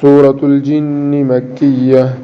سورة الجن مكية.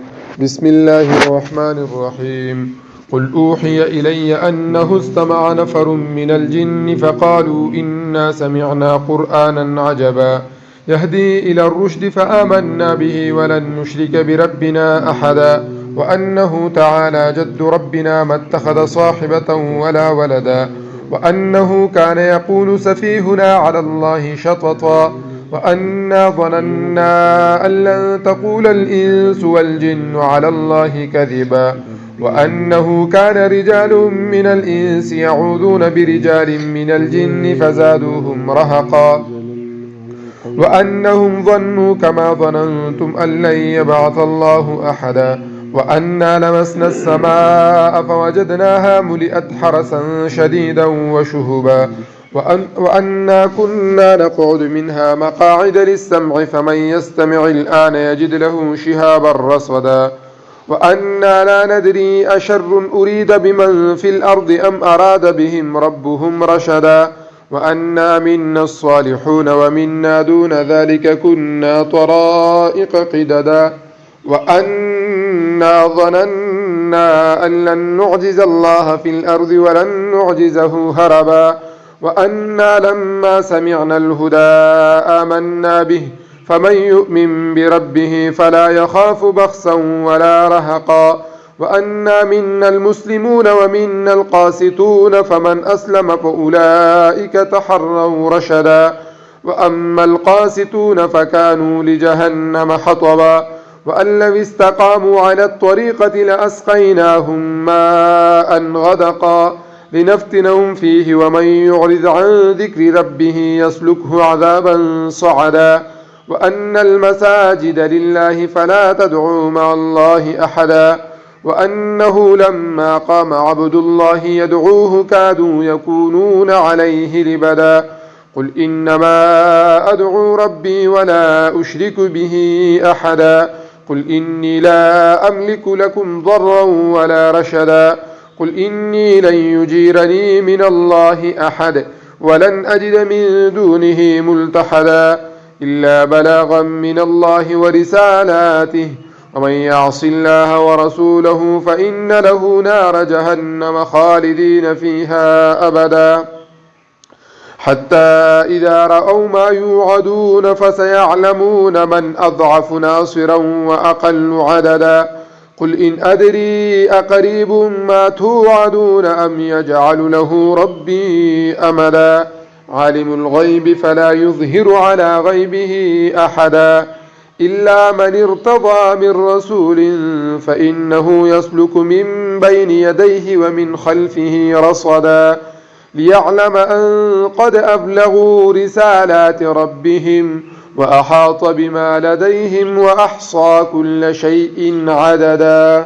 بسم الله الرحمن الرحيم. قل أوحي إلي أنه استمع نفر من الجن فقالوا إنا سمعنا قرآنا عجبا يهدي إلى الرشد فآمنا به ولن نشرك بربنا أحدا وأنه تعالى جد ربنا ما اتخذ صاحبة ولا ولدا وأنه كان يقول سفيهنا على الله شططا وأنا ظننا أن لن تقول الإنس والجن على الله كذبا وأنه كان رجال من الإنس يعوذون برجال من الجن فزادوهم رهقا وأنهم ظنوا كما ظننتم أن لن يبعث الله أحدا وأنا لمسنا السماء فوجدناها ملئت حرسا شديدا وشهبا وأنا كنا نقعد منها مقاعد للسمع فمن يستمع الآن يجد له شهابا رصدا وأنا لا ندري أشر أريد بمن في الأرض أم أراد بهم ربهم رشدا وأنا منا الصالحون ومنا دون ذلك كنا طرائق قددا وأنا ظننا أن لن نعجز الله في الأرض ولن نعجزه هربا وأنا لما سمعنا الهدى آمنا به فمن يؤمن بربه فلا يخاف بخسا ولا رهقا وأنا منا المسلمون ومنا القاسطون فمن أسلم فأولئك تحروا رشدا وأما القاسطون فكانوا لجهنم حطبا وأن لو استقاموا على الطريقة لأسقيناهم ماء غدقا لنفتنهم فيه ومن يعرض عن ذكر ربه يسلكه عذابا صعدا وأن المساجد لله فلا تدعوا مع الله أحدا وأنه لما قام عبد الله يدعوه كادوا يكونون عليه لبدا قل إنما أدعو ربي ولا أشرك به أحدا قل إني لا أملك لكم ضرا ولا رشدا قل إني لن يجيرني من الله أحد ولن أجد من دونه ملتحدا إلا بلاغا من الله ورسالاته ومن يعص الله ورسوله فإن له نار جهنم خالدين فيها أبدا حتى إذا رأوا ما يوعدون فسيعلمون من أضعف ناصرا وأقل عددا قل إن أدري أقريب ما توعدون أم يجعل له ربي أمدا عالم الغيب فلا يظهر على غيبه أحدا إلا من ارتضى من رسول فإنه يسلك من بين يديه ومن خلفه رصدا ليعلم أن قد أبلغوا رسالات ربهم وأحاط بما لديهم وأحصى كل شيء عددا.